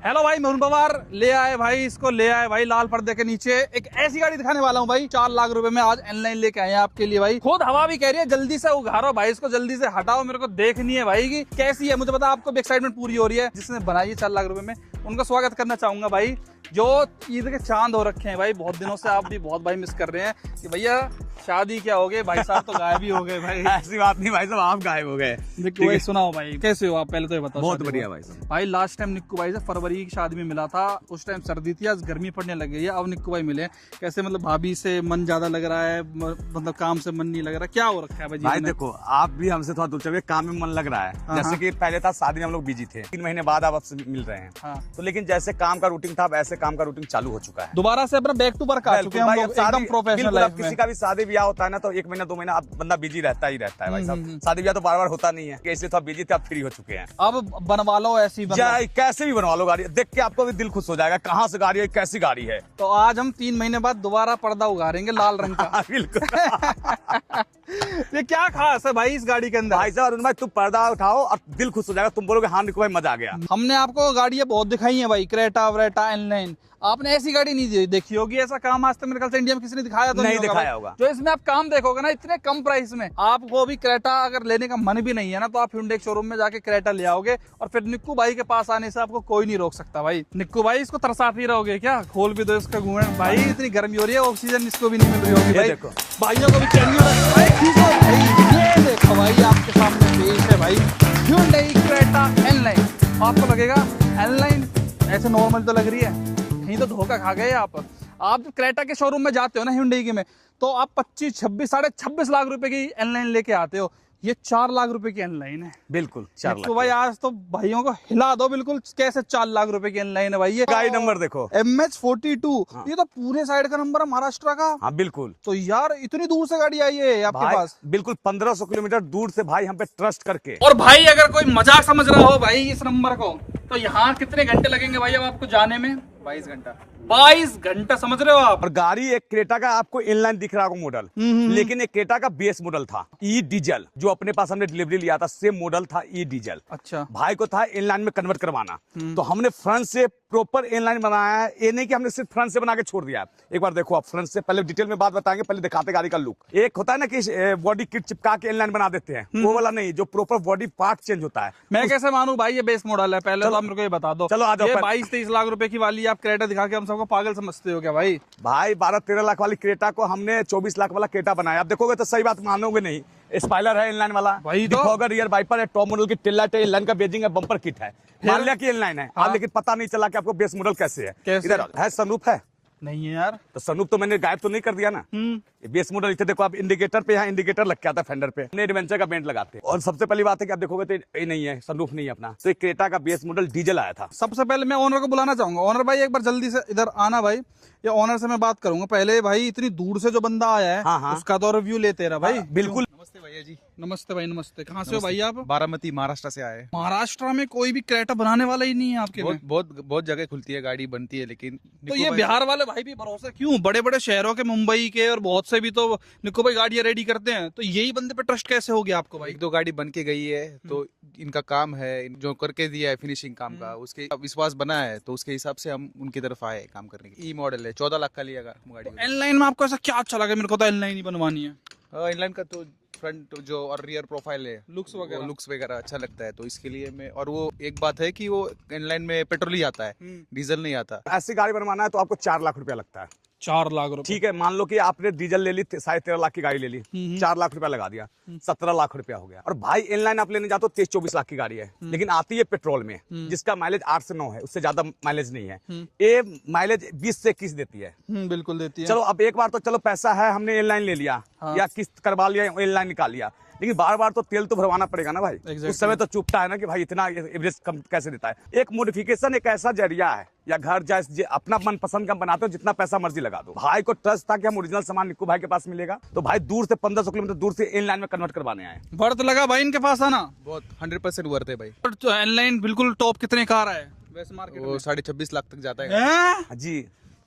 Hello भाई, maroon Pawar ले आए भाई, इसको ले आए भाई लाल पर्दे के नीचे। एक ऐसी गाड़ी दिखाने वाला हूँ भाई, 4 लाख रुपए में आज ऑनलाइन लेके आए हैं आपके लिए भाई। खुद हवा भी कह रही है जल्दी से उघारो भाई, इसको जल्दी से हटाओ, मेरे को देखनी है भाई कि कैसी है। मुझे पता आपको भी एक्साइटमेंट पूरी हो रही है। जिसने बनाई है 4 लाख रुपए में, उनका स्वागत करना चाहूंगा भाई। जो ईद के चांद हो रखे हैं भाई, बहुत दिनों से आप भी बहुत भाई मिस कर रहे हैं कि भैया शादी क्या हो गए, भाई साहब तो गायब ही हो गए भाई। ऐसी बात नहीं भाई साहब, आप गायब हो गए। निक्कू भाई सुनाओ भाई, कैसे हो आप, पहले तो ये बताओ। बहुत बढ़िया भाई साहब। भाई लास्ट टाइम निक्कू भाई से फरवरी की शादी में मिला था, उस टाइम सर्दी थी, आज गर्मी पड़ने लग गई है। अब निक्कू भाई मिले, कैसे मतलब भाभी से मन ज्यादा लग रहा है, मतलब काम से मन नहीं लग रहा, क्या हो रखा है भाई? भाई देखो, आप भी हमसे थोड़ा दूर चले, काम में मन लग रहा है। जैसे कि पहले था शादी में हम लोग बिजी थे, 3 महीने बाद आप आपसे मिल रहे हैं। तो लेकिन जैसे काम का रूटीन था, वैसे काम का रूटीन चालू हो चुका है। दोबारा से अपना बैक टू वर्क आ चुके हैं हम लोग, एकदम प्रोफेशनल लाइफ में। किसी का भी शादी ब्याह होता है ना, तो 1 महीना 2 महीना बंदा बिजी रहता ही रहता है भाई साहब। शादी ब्याह तो बार बार होता नहीं है, इसलिए थोड़ा बिजी थे, आप फ्री हो चुके हैं। अब बनवा लो ऐसी, कैसे भी बनवा लो गाड़ी, देख के आपको भी दिल खुश हो जाएगा, कहाँ से गाड़ी है, कैसी गाड़ी है। तो आज हम 3 महीने बाद दोबारा पर्दा उगाड़ेंगे लाल रंग का। बिल्कुल। ये क्या खास है भाई इस गाड़ी के अंदर? भाई साहब अरुण भाई, तुम पर्दा उठाओ और दिल खुश हो जाएगा, तुम बोलोगे हाँ निको भाई मजा आ गया। हमने आपको गाड़ियां बहुत दिखाई हैं भाई, क्रेटा व्रेटा एनलाइन, आपने ऐसी गाड़ी नहीं देखी होगी। ऐसा काम आज तक मेरे ख्याल से इंडिया में किसी ने दिखाया तो नहीं दिखाया होगा। जो इसमें आप काम देखोगे ना, इतने कम प्राइस में, आपको भी क्रेटा अगर लेने का मन भी नहीं है ना, तो आप hyundai शोरूम में जाके क्रेटा ले आओगे और फिर निक्कू भाई के पास आने से आपको कोई नहीं रोक सकता भाई। निक्कू भाई इसको तरसाते ही रहोगे क्या? खोल भी दो इसका घूमर भाई, इतनी गर्मी हो रही है, ऑक्सीजन इसको भी नहीं मिल रही होगी भाई। देखो भाइयों को भी चाहिए भाई। ये देखो भाई, आपके सामने पेश है भाई Hyundai Creta N-Line। आपको लगेगा N-Line ऐसे नॉर्मल तो लग रही है, कहीं तो धोखा खा गए आप। जब क्रेटा के शोरूम में जाते हो ना Hyundai के में, तो आप 25, 26, 26.5 लाख रुपए की N-Line लेके आते हो। ये 4 लाख रुपए की N-Line है। बिल्कुल 4 लाख। तो भाई आज तो भाइयों को हिला दो बिल्कुल, कैसे 4 लाख रुपए की N-Line है भाई। ये गाड़ी नंबर देखो, MH42। ये तो पूरे साइड का नंबर है महाराष्ट्र का। हाँ बिल्कुल। तो यार इतनी दूर से गाड़ी आई है आपके पास? बिल्कुल 1500 किलोमीटर दूर से भाई हम पे ट्रस्ट करके। और भाई अगर कोई मजाक समझ रहा हो भाई इस नंबर को, तो यहाँ कितने घंटे लगेंगे भाई अब आपको जाने में? 22 घंटा। 22 घंटा, समझ रहे हो आप? और गाड़ी एक क्रेटा का आपको इनलाइन दिख रहा होगा मॉडल, लेकिन एक क्रेटा का बेस मॉडल था ई डीजल, जो अपने पास हमने डिलीवरी लिया था, सेम मॉडल था ई डीजल। अच्छा। भाई को था इनलाइन में कन्वर्ट करवाना, तो हमने फ्रंट से प्रॉपर इनलाइन बनाया है। ये नहीं कि हमने सिर्फ फ्रंट से बना के छोड़ दिया। एक बार देखो आप फ्रंट से, पहले डिटेल में बात बताएंगे, पहले दिखाते गाड़ी का लुक। एक होता है ना कि बॉडी किट चिपका के इनलाइन बना देते हैं, वो वाला नहीं, जो प्रॉपर बॉडी पार्ट चेंज होता है। मैं कैसे मानूं भाई ये बेस मॉडल है? पहले तो आप मेरे को ये बता दो। चलो आ जाओ। 22-23 लाख रुपए की वाली आप क्रेटा दिखा के हम सबको पागल समझते हो क्या भाई? भाई 12-13 लाख वाली क्रेटा को हमने 24 लाख वाला क्रेटा बनाया। आप देखोगे तो सही बात मानोगे नहीं, स्पाइलर है इनलाइन वाला, भाई तो डिफॉगर, रियर वाइपर है, टॉप मॉडल की टेल लाइट है, इनलाइन का बेजिंग है, बम्पर किट है। मान लिया कि इनलाइन है, हाँ। लेकिन पता नहीं चला कि आपको बेस मॉडल कैसे है। इधर है सनरूफ है नहीं है यार, तो सनरूफ तो मैंने गायब तो नहीं कर दिया ना। ये बेस मॉडल इसे देखो आप, इंडिकेटर पे, यहाँ इंडिकेटर लग के आता है फेंडर पे, हमने एडवेंचर का बेंट लगाते हैं। और सबसे पहली बात है कि आप देखोगे तो ये नहीं है, सनरूफ नहीं है अपना। तो एक क्रेटा का बेस मॉडल डीजल आया था। सबसे पहले मैं ओनर को बुलाना चाहूंगा। ओनर भाई एक बार जल्दी से इधर आना भाई, ये ओनर से मैं बात करूंगा पहले। भाई इतनी दूर से जो बंदा आया है, हाँ। उसका तो रिव्यू लेते रहा भाई। बिल्कुल। नमस्ते भैया जी। नमस्ते भाई, नमस्ते। कहाँ से हो भाई आप? बारामती, महाराष्ट्र से आए। महाराष्ट्र में कोई भी क्रेटा बनाने वाला ही नहीं है आपके में? बहुत जगह खुलती है, गाड़ी बनती है, लेकिन तो ये बिहार वाले भाई भी भरोसा क्यों? बड़े बड़े शहरों के, मुंबई के और बहुत से भी तो निक्कू भाई गाड़ियां रेडी करते हैं, तो यही बंदे पे ट्रस्ट कैसे हो गया आपको भाई? 1-2 गाड़ी बन के गई है, तो इनका काम है, जो करके दिया है फिनिशिंग काम का, उसके विश्वास बना है, तो उसके हिसाब से हम उनकी तरफ आए काम करने के। ई मॉडल है, 14 लाख का लिया गाड़ी। N-Line में आपको ऐसा क्या अच्छा लगा? मेरे को तो N-Line ही बनवानी है। इनलाइन का तो फ्रंट जो और रियर प्रोफाइल है, लुक्स वगैरह अच्छा लगता है, तो इसके लिए मैं। और वो एक बात है कि वो इनलाइन में पेट्रोल ही आता है, डीजल नहीं आता। ऐसी गाड़ी बनवाना है तो आपको 4 लाख रुपया लगता है। 4 लाख रुपए? ठीक है, मान लो कि आपने डीजल ले ली, 13.5 लाख की गाड़ी ले ली, 4 लाख रुपया लगा दिया, 17 लाख रुपया हो गया। और भाई इनलाइन आप लेने जाते हो 23-24 लाख की गाड़ी है, लेकिन आती है पेट्रोल में, जिसका माइलेज 8 से 9 है, उससे ज्यादा माइलेज नहीं है। ये माइलेज 20 से 21 देती है। बिल्कुल देती है। चलो अब एक बार तो चलो पैसा है, हमने इनलाइन ले लिया, या किस्त करवा लिया, इनलाइन निकाल लिया, लेकिन बार बार तो तेल तो भरवाना पड़ेगा ना भाई। उस समय तो चुपता है ना कि भाई इतना एवरेज कम कैसे देता है। एक मॉडिफिकेशन एक ऐसा जरिया है, या घर जाए अपना मन पसंद का बनाते हो, जितना पैसा मर्जी लगा दो। भाई को ट्रस्ट था कि हम ओरिजिनल सामान निक्कू भाई के पास मिलेगा, तो भाई दूर से 1500 किलोमीटर दूर से इनलाइन में कन्वर्ट करवाने आए। वर्थ लगा भाई इनके पास आना? बहुत 100% वर्थ है भाई। N-Line बिल्कुल टॉप कितने का आ रहा है वैसे मार्केट में? वो 26.5 लाख तक जाता है जी।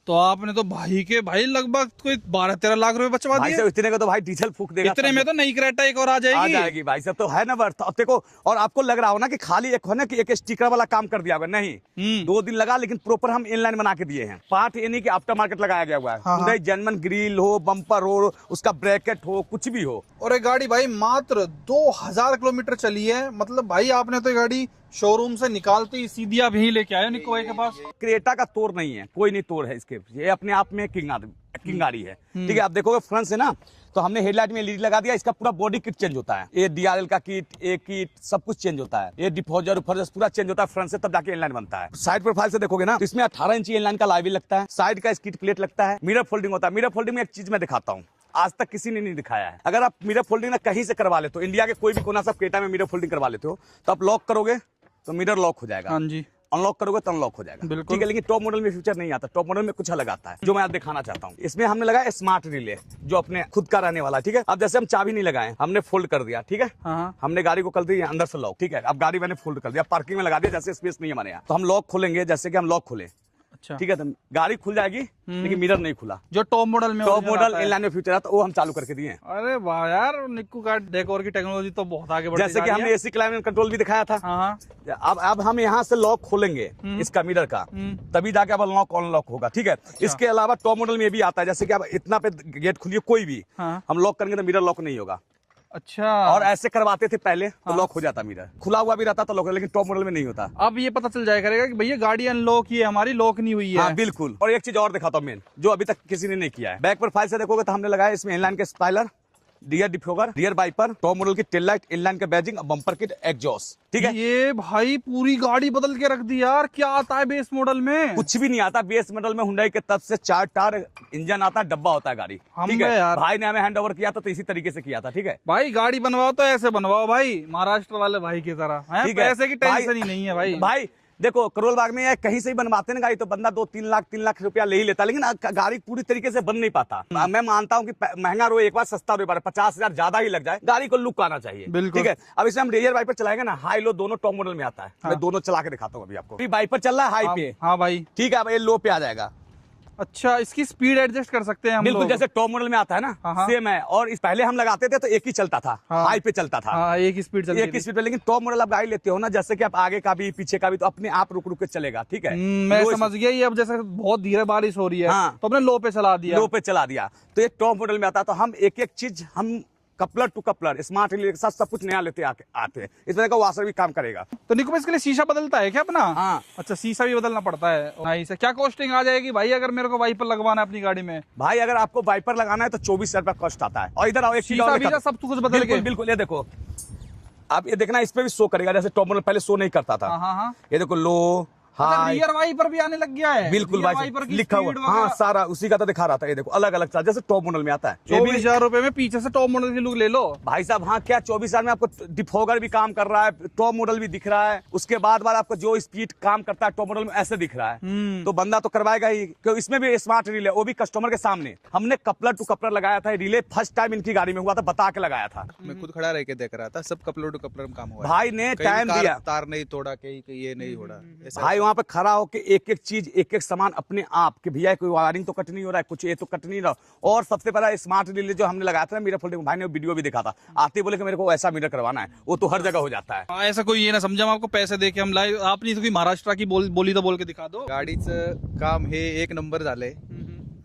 तो आपने तो भाई के भाई लगभग कोई 12-13 लाख रुपए बचवा भाई दिए। साहब इतने का तो भाई डीजल फूक देगा, इतने में तो नई क्रेटा एक और आ आ जाएगी। जाएगी भाई साहब, तो है ना वर्थ। अब देखो, और आपको लग रहा हो ना कि खाली एक है ना कि एक स्टिकर वाला काम कर दिया होगा, नहीं 2 दिन लगा, लेकिन प्रॉपर हम इनलाइन बना के दिए हैं। पार्ट ये नहीं कि आफ्टर मार्केट लगाया गया हुआ है। हाँ, Hyundai जेन्युइन ग्रिल हो, बम्पर हो, उसका ब्रैकेट हो, कुछ भी हो। और ये गाड़ी भाई मात्र 2000 किलोमीटर चली है। मतलब भाई आपने तो ये गाड़ी शोरूम से निकालते ही सीधी आप यहीं लेके आए निको भाई के पास। क्रेटा का तोड़ नहीं है, कोई नहीं तोड़ है इसके, ये अपने आप में किंग गाड़ी है। ठीक है, आप देखोगे फ्रंट से ना, तो हमने हेडलाइट में एलईडी लगा दिया। इसका पूरा बॉडी किट चेंज होता है, ये डीआरएल का किट सब कुछ चेंज होता है। ये डिफोजर पूरा चेंज होता है फ्रंट से, तब जाके इनलाइन बनता है। साइड प्रोफाइल से देखोगे ना, तो इसमें 18 इंची इनलाइन का लाइव लगता है। साइड का स्किड प्लेट लगता है, मिरर फोल्डिंग होता है। मिरर फोल्डिंग में एक चीज मैं दिखाता हूँ, आज तक किसी ने नहीं दिखाया है। अगर आप मिरर फोल्डिंग ना कहीं से करवा लेते हो, इंडिया के कोई भी कोना से क्रेटा में मिरर फोल्डिंग करवा लेते हो, तो आप लॉक करोगे तो मिरर लॉक हो जाएगा। हाँ जी। अनलॉक करोगे तो अनलॉक हो जाएगा। बिल्कुल। ठीक है, लेकिन टॉप मॉडल में फीचर नहीं आता। टॉप मॉडल में कुछ अलग आता है, जो मैं आप दिखाना चाहता हूँ। इसमें हमने लगाया स्मार्ट रिले, जो अपने खुद का रहने वाला। ठीक है, अब जैसे हम चाबी नहीं लगाए, हमने फोल्ड कर दिया। ठीक है, हाँ। हमने गाड़ी को कर दिया अंदर से लॉक। ठीक है, अब गाड़ी मैंने फोल्ड कर दिया, पार्किंग में लगा दिया, जैसे स्पेस नहीं है हमारे यहाँ, तो हम लॉक खोलेंगे, जैसे कि हम लॉक खोले। अच्छा। ठीक है, तो गाड़ी खुल जाएगी, लेकिन मिरर नहीं खुला। जो टॉप मॉडल में टॉप मॉडल इनलाइन में फीचर आता है, वो हम चालू करके दिए। अरे वाह यार, निक्कू का डेकोर की टेक्नोलॉजी तो बहुत आगे बढ़ जैसे कि हमने एसी क्लाइमेट कंट्रोल भी दिखाया था। हाँ। अब हम यहाँ से लॉक खोलेंगे इसका मिरर का, तभी जाके अब अनलॉक अनलॉक होगा। ठीक है, इसके अलावा टॉप मॉडल में भी आता है, जैसे कि अब इतना पे गेट खुलिए कोई भी, हाँ। हम लॉक करेंगे तो मिरर लॉक नहीं होगा। अच्छा। और ऐसे करवाते थे पहले, तो लॉक हो जाता मिरर, खुला हुआ भी रहता तो लॉक, लेकिन टॉप मॉडल में नहीं होता। अब ये पता चल जाया करेगा कि भैया गाड़ी अनलॉक ही है हमारी, लॉक नहीं हुई है। हाँ बिल्कुल। और एक चीज और दिखाता हूँ मेन, जो अभी तक किसी ने नहीं किया है। बैक प्रोफाइल से देखोगे तो हमने लगाया इसमें इनलाइन के spoiler, rear defogger, rear wiper, top model की टेल लाइट, इनलाइन का बैजिंग, बम्पर किट, एग्जॉस्ट। ठीक है, ये भाई पूरी गाड़ी बदल के रख दी यार। क्या आता है बेस मॉडल में? कुछ भी नहीं आता। बेस मॉडल में हुंडई के तरफ से 4 टायर इंजन आता है, डब्बा होता है गाड़ी। ठीक है यार, भाई ने हमें हैंड ओवर किया था, तो इसी तरीके से किया था। ठीक है भाई गाड़ी बनवाओ तो ऐसे बनवाओ भाई, महाराष्ट्र वाले भाई की तरह। ठीक है, पैसे की टेंशन ही नहीं है भाई। भाई देखो, करोल बाग में या कहीं से ही बनवाते हैं गाड़ी, तो बंदा 2-3 लाख रुपया ले ही लेता, लेकिन गाड़ी पूरी तरीके से बन नहीं पाता। मैं मानता हूँ कि महंगा रो एक बार, सस्ता रो एक बार, 50,000 ज्यादा ही लग जाए, गाड़ी को लुक आना चाहिए। बिल्कुल। ठीक है, अब इसमें हम रियर वाइपर चलाएंगे ना, हाई लो दोनों टॉप मॉडल में आता है। मैं दोनों चला के दिखाता हूँ अभी आपको। अभी वाइपर चल रहा है हाई पे। हाँ भाई। ठीक है, अब ये लो पे आ जाएगा। अच्छा, इसकी स्पीड एडजस्ट कर सकते हैं हम बिल्कुल, लोग। जैसे टॉप मॉडल में आता है ना, सेम है। और इस पहले हम लगाते थे तो एक ही चलता था, हाई पे चलता था। हाँ, एक ही स्पीड चलती एक ही स्पीड पे। लेकिन टॉप मॉडल आप गाड़ी लेते हो ना, जैसे कि आप आगे का भी पीछे का भी, तो अपने आप रुक रुक के चलेगा। ठीक है, मैं समझ गया। ये अब जैसे बहुत धीरे बारिश हो रही है, हाँ, तो अपने लो पे चला दिया। लो पे चला दिया, तो ये टॉप मॉडल में आता है। तो हम एक एक चीज, हम coupler to coupler, smart relay के साथ सब कुछ नया लेते आते हैं। इस तरह का वाशर भी काम करेगा। तो निको, इसके लिए शीशा बदलता है क्या अपना? हाँ। अच्छा, शीशा भी बदलना पड़ता है। नाइस है। क्या कॉस्टिंग आ जाएगी भाई अगर मेरे को वाइपर लगवाना है अपनी गाड़ी में? भाई अगर आपको वाइपर लगाना है तो 24,000 रुपया कॉस्ट आता है। और इधर आओ, एक चीज और शीशा सब कुछ बदल के। बिल्कुल, ये देखो, आप ये देखना, इस पे भी शो करेगा, जैसे टॉप मॉडल पहले शो नहीं करता था। हाँ। ये देखो, लो, हाँ, रियर वाइपर भी आने लग गया है। बिल्कुल भाई, लिखा हुआ। हाँ, सारा उसी का तो दिखा रहा था। ये देखो, अलग अलग चार्ज, जैसे टॉप मॉडल में आता है। 24,000 रुपए में पीछे से टॉप मॉडल की लुक ले लो भाई साहब। हाँ, क्या 24,000 में आपको डिफोगर भी काम कर रहा है, टॉप मॉडल भी दिख रहा है, उसके बाद आपको जो स्पीड काम करता है टॉप मॉडल में ऐसे दिख रहा है, तो बंदा तो करवाएगा ही। क्योंकि इसमें भी स्मार्ट रिले, वो भी कस्टमर के सामने। हमने कपलर टू कपलर लगाया था। रिले फर्स्ट टाइम इनकी गाड़ी में हुआ था, बता के लगाया था। मैं खुद खड़ा रह के देख रहा था, सब कपलर टू कपलर में काम हुआ है। भाई ने टाइम दिया, तार नहीं तोड़ा, कहीं ये नहीं हो रहा। भाई वहां पे खड़ा होके एक एक चीज, एक एक सामान अपने आप कि भैया कोई वायरिंग तो कट नहीं हो रहा है, कुछ ये तो कट नहीं रहा। और सबसे पहला स्मार्ट रिले जो हमने लगाया था मिरर फोल्डिंग, भाई ने वीडियो भी दिखा था। आते बोले कि मेरे को ऐसा मिरर करवाना है, वो तो हर जगह हो जाता है। ऐसा कोई ये ना समझा हम आपको पैसे दे के हम लाए। आपने तो कोई महाराष्ट्र की बोली तो बोल के दिखा दो। गाडीचं काम हे 1 नंबर झालंय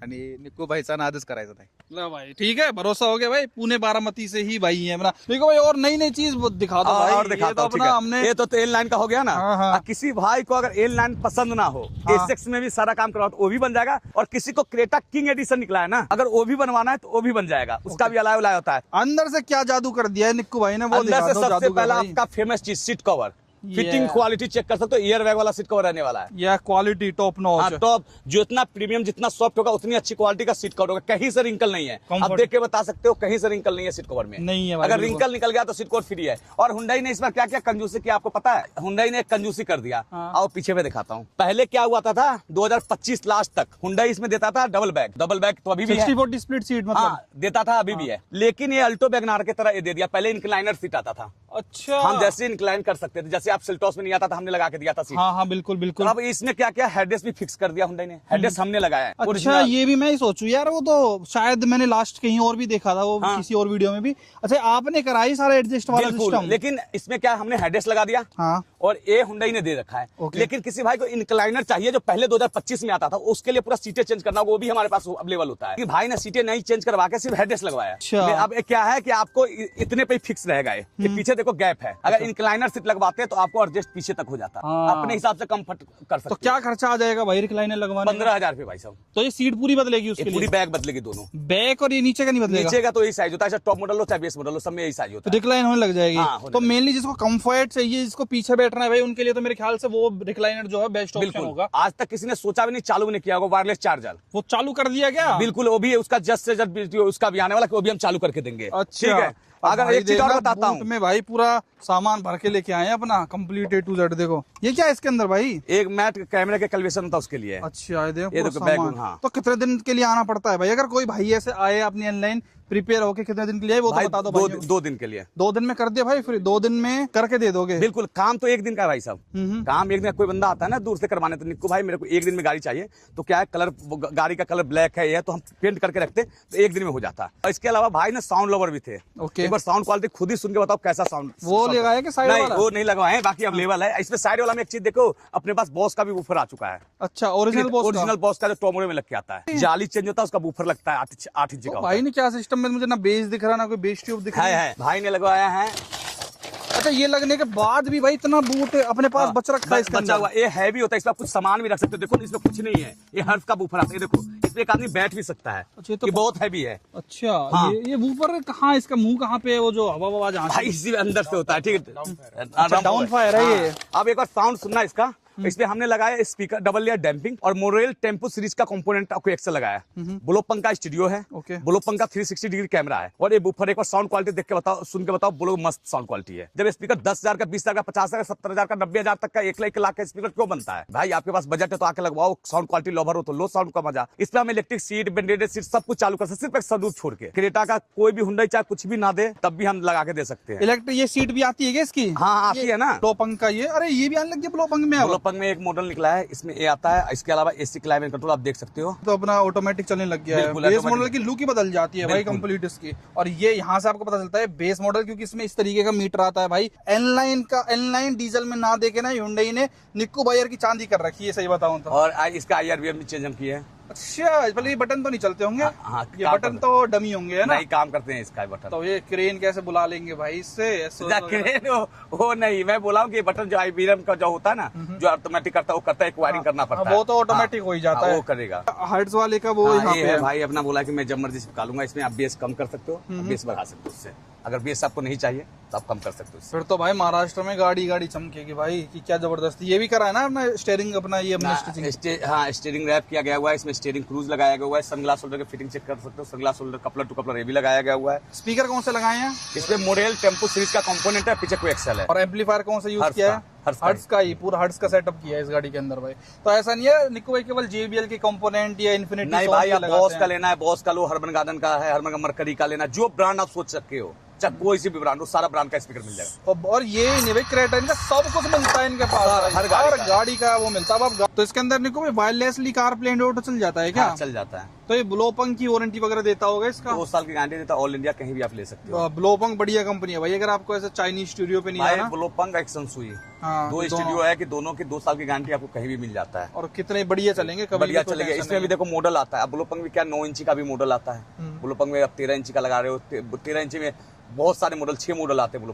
आणि निक्कू भाईचा नादच करायचा नाही। लो भाई, ठीक है, भरोसा हो गया भाई। पुणे बारामती से ही भाई है अपना। देखो भाई, और नई नई चीज दिखा दो भाई। और दिखाता हूं, ठीक है। हमने ये तो तेल लाइन का हो गया ना। हाँ। किसी भाई को अगर एल लाइन पसंद ना हो, एसेक्स में भी सारा काम करवाओ तो वो भी बन जाएगा। और किसी को क्रेटा किंग एडिशन निकला है ना, अगर वो भी बनवाना है तो वो भी बन जाएगा। उसका भी अलाय उलाय होता है। अंदर से क्या जादू कर दिया है निक्कू भाई ने, वो अंदर से सबसे पहला भाई। आपका फेमस चीज seat cover, fitting quality check कर सकते हो। एयर बैग वाला सीट कवर रहने वाला है। यह क्वालिटी टॉप नॉच। टॉप, जितना प्रीमियम, जितना सॉफ्ट होगा उतनी अच्छी क्वालिटी का सीट कवर होगा। कहीं से रिंकल नहीं है। आप देख के बता सकते हो, कहीं से रिंकल नहीं है सीट कवर में। नहीं है भाई, अगर रिंकल निकल गया तो सीट कवर फ्री है। और हुंडई ने इस बार क्या क्या कंजूसी किया आपको पता है? हुंडई ने एक कंजूसी कर दिया। आओ पीछे में दिखाता हूँ। पहले क्या हुआ था 2025 लास्ट तक हुंडई इसमें देता था डबल बैग तो अभी भी 60-40 स्प्लिट सीट मतलब देता था, अभी भी है। लेकिन ये अल्टो वैगनआर की तरह ये दे दिया। पहले इंक्लाइनर सीट आता था। अच्छा, हम जैसे इंक्लाइन कर सकते थे, जैसे जैसे आप सेल्टॉस में नहीं आता था, हमने लगा के दिया था सीट। हाँ हाँ बिल्कुल बिल्कुल। अब इसमें क्या क्या हेडरेस्ट भी फिक्स कर दिया हुंडई ने, हेडरेस्ट हमने लगाया है। अच्छा ये भी मैं ही सोचूं यार, वो तो शायद मैंने लास्ट कहीं और भी देखा था, वो किसी और वीडियो में भी। अच्छा आपने कराई सारा एडजस्ट वाला सिस्टम? लेकिन इसमें क्या हमने हेडरेस्ट लगा दिया हाँ, और ये हुंडई ने दे रखा है। लेकिन किसी भाई को इंक्लाइनर चाहिए जो पहले 2025 में आता था, उसके लिए पूरा सीटें चेंज करना, वो भी हमारे पास अवेलेबल होता है। कि भाई ने सीटें नहीं चेंज करवा के सिर्फ हेडरेस्ट लगवाया। अच्छा। अब क्या है कि आपको इतने पे फिक्स रहेगा ये, कि पीछे देखो गैप है, अगर इंक्लाइनर सीट लगवाते हैं तो आपको एडजस्ट पीछे तक हो जाता है, अपने हिसाब से कम्फर्ट कर सकते। तो क्या खर्चा आ जाएगा भाई रिक्लाइनर लगवाने? 15,000 रुपए भाई साहब। तो ये सीट पूरी बदलेगी उसके लिए? पूरी बैग बदलेगी दोनों, बैक और ये नीचे का नहीं बदलेगा? नीचे का तो यही साइज होता है, टॉप मॉडल हो चाहे बेस मॉडल हो, सब में यही साइज होता है। रिक्लाइन होने लग जाएगी। हाँ, तो मेनली जिसको कंफर्ट चाहिए, जिसको पीछे बैठना है भाई, उनके लिए तो मेरे ख्याल से वो रिक्लाइनर जो है बेस्ट ऑप्शन होगा। आज तक किसी ने सोचा भी नहीं, चालू भी नहीं किया होगा वायरलेस चार्जर। वो चालू कर दिया क्या? बिल्कुल, वो भी उसका जस्ट से जस्ट उसका भी आने वाला, वो भी हम चालू करके देंगे। अच्छा, ठीक है। अगर एक चीज और बताता हूँ, में भाई पूरा सामान भर के लेके आए हैं अपना कंप्लीट A to Z। देखो ये क्या है इसके अंदर भाई? एक मैट कैमरे के कैलिब्रेशन होता है उसके लिए। अच्छा ये देखो ये पूरा देखो बैग। सामान। हाँ। तो कितने दिन के लिए आना पड़ता है भाई? अगर कोई भाई ऐसे आए अपनी ऑनलाइन प्रिपेयर होके, कितने दिन के लिए वो तो बता दो भाई। 2 दिन के लिए। 2 दिन में कर दिया भाई, फिर 2 दिन में करके दे दोगे? बिल्कुल, काम तो 1 दिन का है भाई साहब। काम 1 दिन। कोई बंदा आता है ना दूर से करवाने, तो निक्कू भाई मेरे को 1 दिन में गाड़ी चाहिए, तो क्या है कलर, गाड़ी का कलर ब्लैक है ये, तो हम पेंट करके रखते, तो 1 दिन में हो जाता है। और इसके अलावा भाई ना साउंड लवर भी थे। एक बार साउंड क्वालिटी खुद ही सुन के बताओ कैसा साउंड। वो लगाया कि साइड वाला? वो नहीं लगवाए, बाकी अवेलेबल है। इसमें साइड वाला में एक चीज देखो, अपने पास बॉस का भी वूफर आ चुका है। अच्छा ओरिजिनल बॉस का जो टोमोरे में लग के आता है, जाली चेंज होता है, उसका वूफर लगता है 8 इंच का। भाई ने क्या सिस्टम में, मुझे ना बेस दिख रहा ना कोई बेस ट्यूब दिख रहा है। भाई ने लगवाया है। अच्छा ये लगने के बाद भी भाई इतना बूट अपने पास बच रखा है इसके बचा हुआ। ये हैवी होता है, इसमें कुछ सामान भी रख सकते हो। देखो इसमें कुछ नहीं है, ये हर्फ का बूफर आता है। देखो इसमें एक आदमी बैठ भी सकता है। अच्छा तो ये बहुत हैवी है। अच्छा हाँ। ये वूफर कहाँ, इसका मुंह कहाँ पे है? वो जो हवा जहाँ भाई इसी अंदर से होता है। ठीक है, डाउन फायर है ये। अब एक बार साउंड सुनना इसका। इसमें हमने लगाया स्पीकर, डबल लेयर डैम्पिंग और मोरेल टेम्पो सीरीज का कंपोनेंट आपको एक्सेल लगाया। ब्लोपंग का स्टूडियो है, ब्लोपंग का 360 डिग्री कैमरा है। और ये बूफर एक बार साउंड क्वालिटी देख के बताओ, सुन के बताओ, बोलो मस्त साउंड क्वालिटी है। जब स्पीकर 10,000 का, 20,000 का, 50,000 का, 70,000 का, 90,000 तक का, 1 लाख का स्पीकर क्यों बनता है भाई? आपके पास बजट है तो आके लगवाओ। साउंड क्वालिटी लोवर हो तो लो साउंड का मजा। इसमें हम इलेक्ट्रिक सीट, बेंडेड सीट सब कुछ चालू कर सकते, सिर्फ एक सनरूफ छोड़ के। क्रेटा का कोई भी हुंडई चाहे कुछ भी ना दे, तब भी हम लगा के दे सकते हैं। इलेक्ट्रिक ये सीट भी आती है क्या इसकी? हाँ आती है ना, ब्लोपंग का ये। अरे ये भी आने लग गया ब्लोपंग में। ब्लोपंग में एक मॉडल निकला है, इसमें ये आता है। इसके अलावा एसी क्लाइमेट कंट्रोल आप देख सकते हो, तो अपना ऑटोमेटिक चलने लग गया है। बेस मॉडल की लुक ही बदल जाती है भाई कंप्लीट इसकी। और ये यहाँ से आपको पता चलता है बेस मॉडल, क्योंकि इसमें इस तरीके का मीटर आता है भाई। एनलाइन डीजल में ना देके ना हुंडई ने निक्कू बायर की चांदी कर रखी है, सही बताऊं तो। और इसका IRBM भी चेंज हम किए हैं। अच्छा भले ये बटन तो नहीं चलते होंगे? हाँ, ये बटन तो डमी होंगे है ना? नहीं, काम करते हैं इसका बटन। तो ये क्रेन कैसे बुला लेंगे भाई इससे? क्रेन वो नहीं, मैं बोला हूँ कि बटन जो IRBM का जो होता है ना, जो ऑटोमेटिक करता है, वो करता है, एक वायरिंग करना पड़ता है। वो तो ऑटोमेटिक हो ही जाता है, वो करेगा। हर्ट्ज वाले का वो यहाँ पे है भाई। अपना बोला कि मैं जब मर्जी से निकालूंगा, इसमें आप बेस कम कर सकते हो, बेस बढ़ा सकते हो उससे। अगर बेस आपको नहीं चाहिए तो आप कम कर सकते हो। फिर तो भाई महाराष्ट्र में गाड़ी चमकेगी भाई की क्या जबरदस्ती। ये भी करा है ना अपना स्टीयरिंग, अपना ये अपना स्टिचिंग। हाँ, स्टीयरिंग रैप किया गया हुआ है, इसमें स्टीयरिंग क्रूज लगाया गया हुआ है। सनग्लास होल्डर की फिटिंग चेक कर सकते हो, sunglass holder coupler to coupler ये भी लगाया गया हुआ है। स्पीकर कौन से लगाए हैं? इसमें मोडेल टेम्पो सीरीज का कंपोनेंट है, पीछे कोई एक्सेल है। और एम्पलीफायर कौन सा यूज किया है? हर्ट्ज का ही, पूरा हर्ट्ज का सेटअप किया है इस गाड़ी के अंदर भाई। तो ऐसा नहीं है निक्कू भाई केवल JBL के कंपोनेंट या इन्फिनिटी? नहीं भाई, आप बॉस का लेना है, बॉस का लो, हर्मन गार्डन का है, हर्मन का मरकरी का लेना, जो ब्रांड आप सोच सकते हो, चाहे कोई सी भी ब्रांड हो, सारा ब्रांड का स्पीकर मिल जाएगा। और ये नहीं भाई, क्रेटा इनका सब कुछ मिलता है इनके पास, हर गाड़ी का वो मिलता है। तो इसके अंदर निक्कू भाई वायरलेसली कार प्लेन ऑटो चल जाता है क्या? चल जाता है। तो ये ब्लोपंग की वारंटी वगैरह देता होगा इसका? 2 साल की गारंटी देता है, ऑल इंडिया कहीं भी आप ले सकते हो। ब्लोपंग बढ़िया कंपनी है भाई। अगर आपको ऐसे चाइनीज स्टूडियो पे नहीं आना, ब्लोपंग एक्सनसुई, हाँ, 2 स्टूडियो है कि दोनों की 2 साल की गारंटी आपको कहीं भी मिल जाता है। और कितने बढ़िया चलेंगे, कभी बढ़िया चलेंगे। इसमें भी देखो मॉडल आता है। अब ब्लोपंग में क्या 9 इंची का भी मॉडल आता है। ब्लोपंग में आप 13 इंची का लगा रहे हो, 13 इंची में बहुत सारे मॉडल, 6 मॉडल आते हैं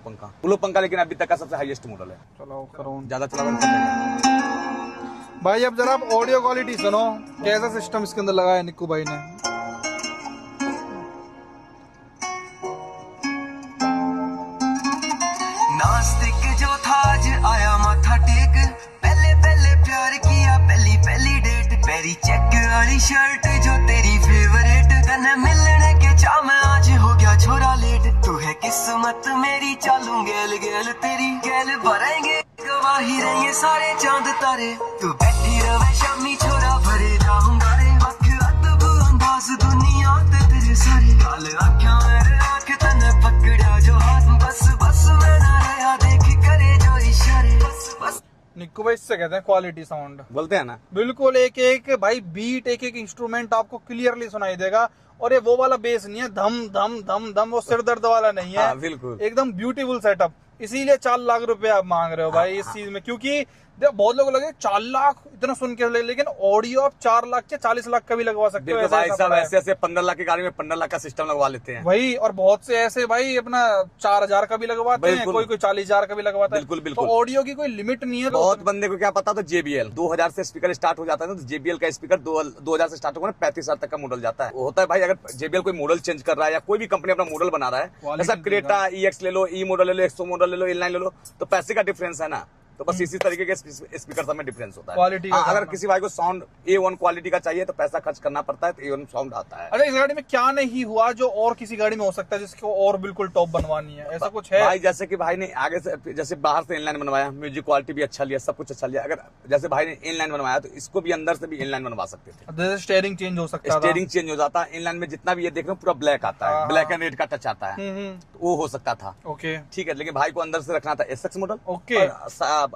ब्लोपंग का, लेकिन अभी तक का सबसे हाईएस्ट मॉडल है। चलो ज्यादा चला भाई। अब जरा आप ऑडियो क्वालिटी सुनो, कैसा सिस्टम इसके अंदर लगाया निक्कू भाई ने। नास्तिक जो था आज आया माथा टेक, पहले प्यार किया पहली डेट, मेरी चेक वाली शर्ट जो तेरी फेवरेट, तने मिलने के चाह में आज हो गया छोरा लेट। तू है किस्मत मेरी, चालू गेल तेरी, गेल भरेंगे गवाही रहेंगे सारे चांद तारे। तू बैठी रहे शामी छोरा भरे जाऊंगा रे, वक्त अदब अंदाज दुनिया ते तेरे सारे गाल आँखों मेरे आँख तने पकड़ा जो हाथ, बस मैं ना रहा देख करे जो इशारे। निक्कू भाई इससे कहते हैं क्वालिटी साउंड, बोलते हैं ना। बिल्कुल एक एक भाई बीट, एक एक इंस्ट्रूमेंट आपको क्लियरली सुनाई देगा। और ये वो वाला बेस नहीं है धम धम धम धम, वो सिर दर्द वाला नहीं है। हाँ, बिल्कुल एकदम ब्यूटीफुल सेटअप। इसीलिए 4 लाख रुपए आप मांग रहे हो भाई इस चीज में, क्योंकि बहुत लोग लगे 4 लाख इतना सुन के, लेकिन ऑडियो आप 4 लाख के 40 लाख का भी लगवा सकते हो। भाई साहब ऐसे ऐसे 15 लाख की गाड़ी में 15 लाख का सिस्टम लगवा लेते हैं वही, और बहुत से ऐसे भाई अपना 4,000 का भी लगवाते हैं, कोई 40,000 का भी लगवाता है। बिल्कुल बिल्कुल। तो ऑडियो की कोई लिमिट नहीं है। बहुत बंदे को क्या पता था JBL 2000 से स्पीकर स्टार्ट हो जाता है, तो JBL का स्पीकर 2000 से स्टार्ट होगा 35,000 तक का मॉडल जाता है। होता है भाई, अगर JBL कोई मॉडल चेंज कर रहा है या कोई भी कंपनी अपना मॉडल बना रहा है, जैसा क्रेटा EX ले लो, E मॉडल ले लो, 100 मॉडल ले लो, इनलाइन ले लो, तो पैसे का डिफरेंस है ना। तो बस इसी तरीके के स्पीकर सब में डिफरेंस होता है। क्वालिटी हाँ, अगर किसी भाई को साउंड A1 क्वालिटी का चाहिए तो पैसा खर्च करना पड़ता है, तो A1 साउंड आता है। अच्छा, इस गाड़ी में क्या नहीं हुआ जो और किसी गाड़ी में हो सकता है जिसको और बिल्कुल टॉप बनवानी है, ऐसा कुछ है? भाई जैसे कि भाई ने आगे से, जैसे बाहर से इनलाइन बनवाया, म्यूजिक क्वालिटी भी अच्छा लिया, सब कुछ अच्छा लिया। अगर जैसे भाई ने इनलाइन बनवाया तो इसको भी अंदर से भी इनलाइन बनवा सकते थे। जैसे स्टीयरिंग चेंज हो सकता है, स्टीयरिंग चेंज हो जाता है। इनलाइन में जितना भी ये देख रहे हो पूरा ब्लैक आता है, ब्लैक एंड रेड का टच आता है, तो वो हो सकता था। ओके ठीक है, लेकिन भाई को अंदर से रखना था SX मॉडल, ओके,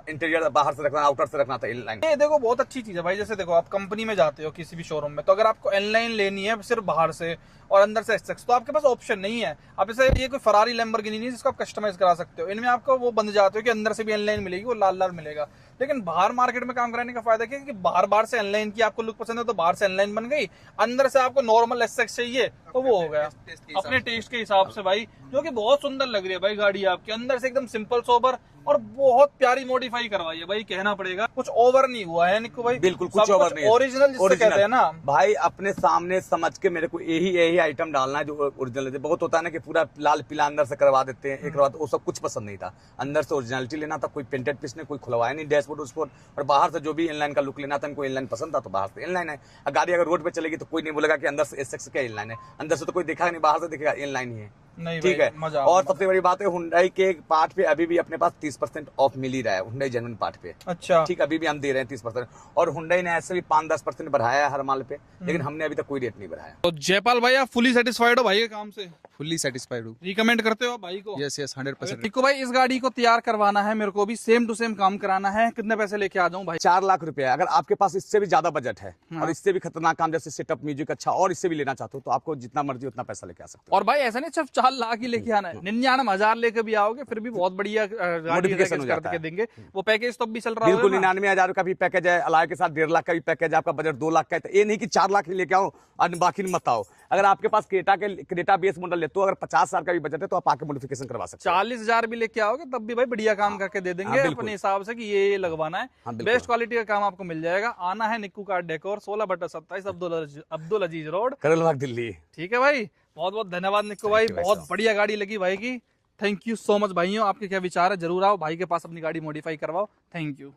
इंटीरियर बाहर से रखना, आउटर से रखना था इनलाइन। ये देखो बहुत अच्छी चीज है भाई। जैसे देखो आप कंपनी में जाते हो किसी भी शोरूम में, तो अगर आपको इनलाइन लेनी है सिर्फ बाहर से और अंदर से SX, तो आपके पास ऑप्शन नहीं है। आप जैसे ये कोई फरारी लैम्बोर्गिनी नहीं है जिसको आप कस्टमाइज करा सकते हो, इनमें आपको वो बंद जाते हो कि अंदर से भी इनलाइन मिलेगी, वो लाल लाल मिलेगा। लेकिन बाहर मार्केट में काम कराने का फायदा क्या है कि बाहर से इनलाइन की आपको लुक पसंद है तो बाहर से इनलाइन बन गई, अंदर से आपको नॉर्मल SX चाहिए तो वो हो गया अपने टेस्ट के हिसाब से भाई, जो कि बहुत सुंदर लग रही है भाई गाड़ी आपके अंदर से, एकदम सिंपल सोबर और बहुत प्यारी मॉडिफाई करवाई है भाई, कहना पड़ेगा। कुछ ओवर नहीं हुआ है निक्कू भाई, बिल्कुल कुछ ओवर नहीं है। ओरिजिनल जिसे कहते हैं ना भाई, अपने सामने समझ के मेरे को यही आइटम डालना है जो ओरिजिनल है। बहुत होता है ना कि पूरा लाल पीला अंदर से करवा देते हैं, एक करवा, वो सब कुछ पसंद नहीं था। अंदर से ओरिजिनलिटी लेना था, कोई पेंटेड पीस नहीं, कोई खुलवाया नहीं डैशबोर्ड उसपोर्ट, और बाहर से जो भी इनलाइन का लुक लेना था, इनको इनलाइन पसंद था तो बाहर से इनलाइन है। गाड़ी अगर रोड पे चलेगी तो कोई नहीं बोलेगा कि अंदर से SX क्या इनलाइन है, अंदर से तो कोई देखा नहीं, बाहर से देखेगा इनलाइन ही है। नहीं ठीक है। मजा। और सबसे बड़ी बात है, हुंडई के पार्ट पे अभी भी अपने पास 30% ऑफ मिल ही रहा है, हुंडई जेन्युइन पार्ट पे। अच्छा, ठीक, अभी भी हम दे रहे हैं 30%, और हुंडई ने ऐसे भी 5-10% बढ़ाया है हर माल पे, लेकिन हमने अभी तक कोई रेट नहीं बढ़ाया। तो जयपाल भाई आप फुली सेटिस्फाइड हो भाई के काम से? फुल्ली सेटिस्फाइड हूँ। रिकमेंड करते हो भाई को? यस 100%। निक्कू भाई इस गाड़ी को तैयार करवाना है, मेरे को भी सेम टू सेम काम कराना है, कितने पैसे लेके आ जाऊं भाई? 4 लाख रुपए। अगर आपके पास इससे भी ज्यादा बजट है और इससे भी खतरनाक काम जैसे सेटअप म्यूजिक अच्छा और इससे भी लेना चाहते हो, तो आपको जितना मर्जी उतना पैसा लेके आ सकते हो। और भाई ऐसा नहीं सिर्फ 4 लाख ही लेके आना है, 99,000 लेके भी आओगे फिर भी बहुत बढ़िया Modification हो जाता करके है। देंगे। वो पैकेज तो भी चल रहा है बिल्कुल 99,000 का भी पैकेज है, अलाय के साथ 1.5 लाख का भी पैकेज है, आपका बजट 2 लाख का है। तो ये नहीं कि 4 लाख ही लेके आओ और बाकी मत आओ। अगर आपके पास क्रेटा बेस मॉडल ले तो अगर 50,000 का भी बजट है तो आप आके मॉडिफिकेशन करवा सकते हो। 40,000 भी लेके आओगे तब भी भाई बढ़िया काम करके दे देंगे अपने हिसाब से कि ये लगवाना है। बेस्ट क्वालिटी का काम आपको मिल जाएगा। आना है निक्कू कार डेकोर 16/27 अब्दुल अजीज रोड, करोल बाग, दिल्ली। ठीक है भाई, बहुत बहुत धन्यवाद निक्कू भाई, बहुत बढ़िया गाड़ी लगी भाई की। थैंक यू सो मच भाइयों, आपके क्या विचार है जरूर आओ भाई के पास, अपनी गाड़ी मॉडिफाई करवाओ। Thank you.